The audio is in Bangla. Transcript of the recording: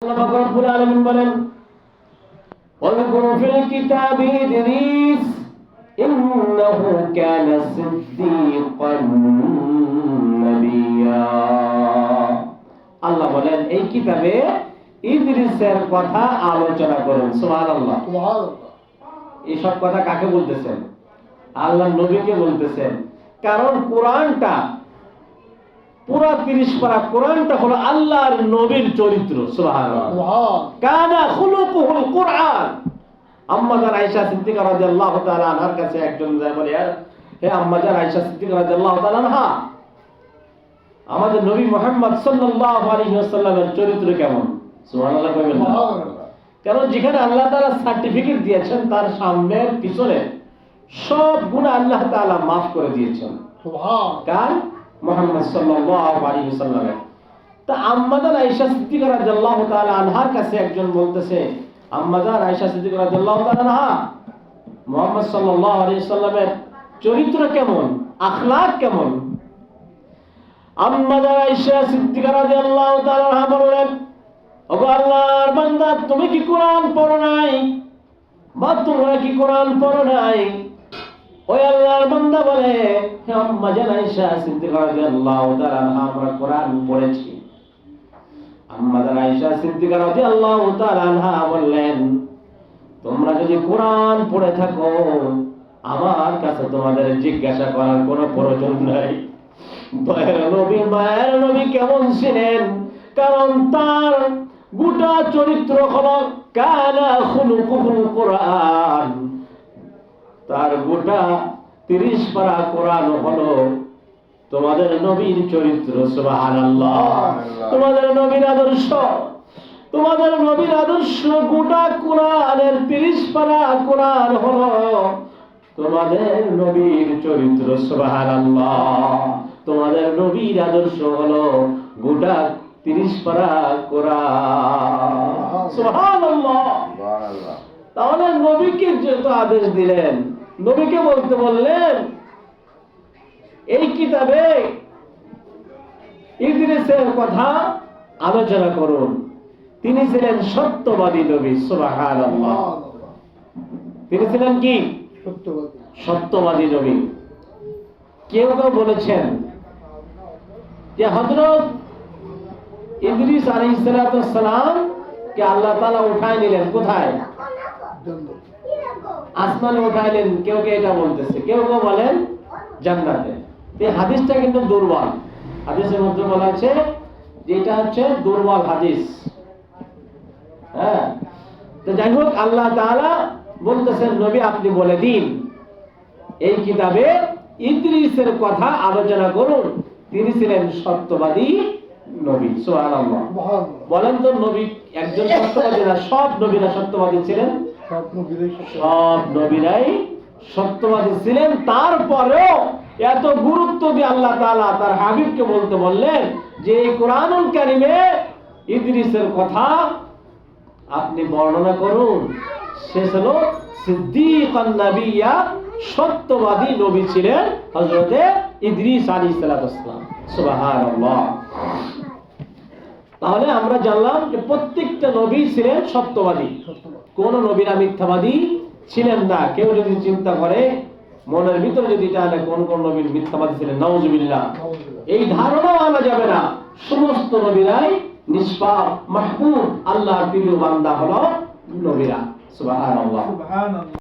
আল্লাহ রাব্বুল আলামিন বলেন ওয়াযকুর ফিল কিতাবি ইদরিস ইন্নাহু কানা সিদ্দীকান নাবিয়্যা। আল্লাহ বলেন এই কিতাবে ইদরিসের কথা আলোচনা করুন। সুবহানাল্লাহ। এই সব কথা কাকে বলতেছেন? আল্লাহর নবীকে বলতেছেন। কারণ কোরআনটা পুরা 30 পারা কোরআনটা হলো আল্লাহর নবীর চরিত্র। সুবহানাল্লাহ। কানা খুলুকুল কোরআন। আম্মা জান আয়েশা সিদ্দিকা রাদিয়াল্লাহু তাআলা আনহার কাছে একজন যায় বলে, হে আম্মা জান আয়েশা সিদ্দিকা রাদিয়াল্লাহু তাআলা আনহা, আমাদের নবী মুহাম্মদ সাল্লাল্লাহু আলাইহি ওয়াসাল্লামের চরিত্র কেমন? সুবহানাল্লাহ কইবেন না? কারণ যেখানে আল্লাহ তাআলা সার্টিফিকেট দিয়েছেন তার সামনের পিছনে সব গুনাহ আল্লাহ তাআলা maaf করে দিয়েছেন। সুবহান মুহাম্মদ সাল্লাল্লাহু আলাইহি ওয়াসাল্লামের। তা আম্মা জান আয়েশা সিদ্দিকা রাদিয়াল্লাহু তাআলা আনহার কাছে একজন বলতেছে, আম্মা জান আয়েশা সিদ্দিকা রাদিয়াল্লাহু তাআলা আনহা, মুহাম্মদ সাল্লাল্লাহু আলাইহি ওয়াসাল্লামের চরিত্র কেমন, আখলাক কেমন? আম্মা জান আয়েশা সিদ্দিকা রাদিয়াল্লাহু তাআলা আনহা বললেন, ওগো আল্লাহর বান্দা, তুমি কি কোরআন পড়ো নাই? বা তোমরা কি কোরআন পড়ো নাই? ওই আল্লাহর বান্দা বলে, হে আম্মা জান আয়েশা সিদ্দিকা রাদিয়াল্লাহু তাআলা আনহা, আমরা কোরআন পড়েছি। আম্মা জান আয়েশা সিদ্দিকা রাদিয়াল্লাহু তাআলা আনহা বললেন, তোমরা যদি কোরআন পড়ে থাকো আমার কাছে তোমাদের জিজ্ঞাসা করার কোনো প্রয়োজন নাই। মায়ের নবী কেমন ছিলেন? কারণ তার গোটা চরিত্র হলো কানা খুলুকুল কোরআন। তার গোটা 30 পারা কোরআন হলো তোমাদের নবীর চরিত্র। সুবহানাল্লাহ। তোমাদের নবীর আদর্শ, তোমাদের নবীর আদর্শ গোটা কোরআনের 30 পারা কোরআন হলো তোমাদের নবীর চরিত্র। সুবহানাল্লাহ। তোমাদের নবীর আদর্শ হলো গোটা 30 পারা কোরআন। সুবহানাল্লাহ। তাহলে নবীকে যত আদেশ দিলেন, নবীকে বলতে বললেন এই কিতাবে ইদরিসের কথা আলোচনা করুন। তিনি ছিলেন সত্যবাদী নবী। সুবহানাল্লাহ। তিনি ছিলেন কি? সত্যবাদী নবী। কেউ কেউ বলেছেন যে হযরত ইদরিস আলাইহিস সালাম কে আল্লাহ তাআলা উঠায় নিলেন কোথায়? আসমানে উঠাইলেন। কেউ কেউ এটা বলতেছে, কেউ কেউ বলেন জান্নাতে। এই হাদিসটা কিন্তু দুর্বল। হাদিসের মধ্যে বলা আছে যে এটা হচ্ছে দুর্বল হাদিস। হ্যাঁ, তো যাই হোক, আল্লাহ তাআলা বলতেছেন নবী আপনি বলে দিন এই কিতাবে ইদরিসের কথা আলোচনা করুন। তিনি ছিলেন সত্যবাদী নবী। সুবহানাল্লাহ। বলেন তো নবী একজন সত্যবাদী না সব নবীরা সত্যবাদী ছিলেন? সব নবীরাই সত্যবাদী ছিলেন। তারপরেও এত গুরুত্ব দিয়ে আল্লাহ তাআলা তার হাবিবকে বলতে বললেন যে এই কোরআনুল কারীমে ইদরিসের কথা আপনি বর্ণনা করুন। সে ছিল সিদ্দীকান নাবিয়্যা, সত্যবাদী নবী ছিলেন হযরতে ইদরিস আলাইহিস সালাম। সুবহানাল্লাহ। তাহলে আমরা জানলাম যে প্রত্যেকটা নবী ছিলেন সত্যবাদী, কোন নবীরা মিথ্যাবাদী ছিলেন না। কেউ যদি চিন্তা করে মনের ভিতরে যদি জানে কোন কোন নবী মিথ্যাবাদী ছিলেন, নাউযুবিল্লাহ, এই ধারণা আনা যাবে না। সমস্ত নবীরাই নিষ্পাপ মাহবুব আল্লাহর প্রিয় বান্দা হলো নবীরা। সুবহানাল্লাহ।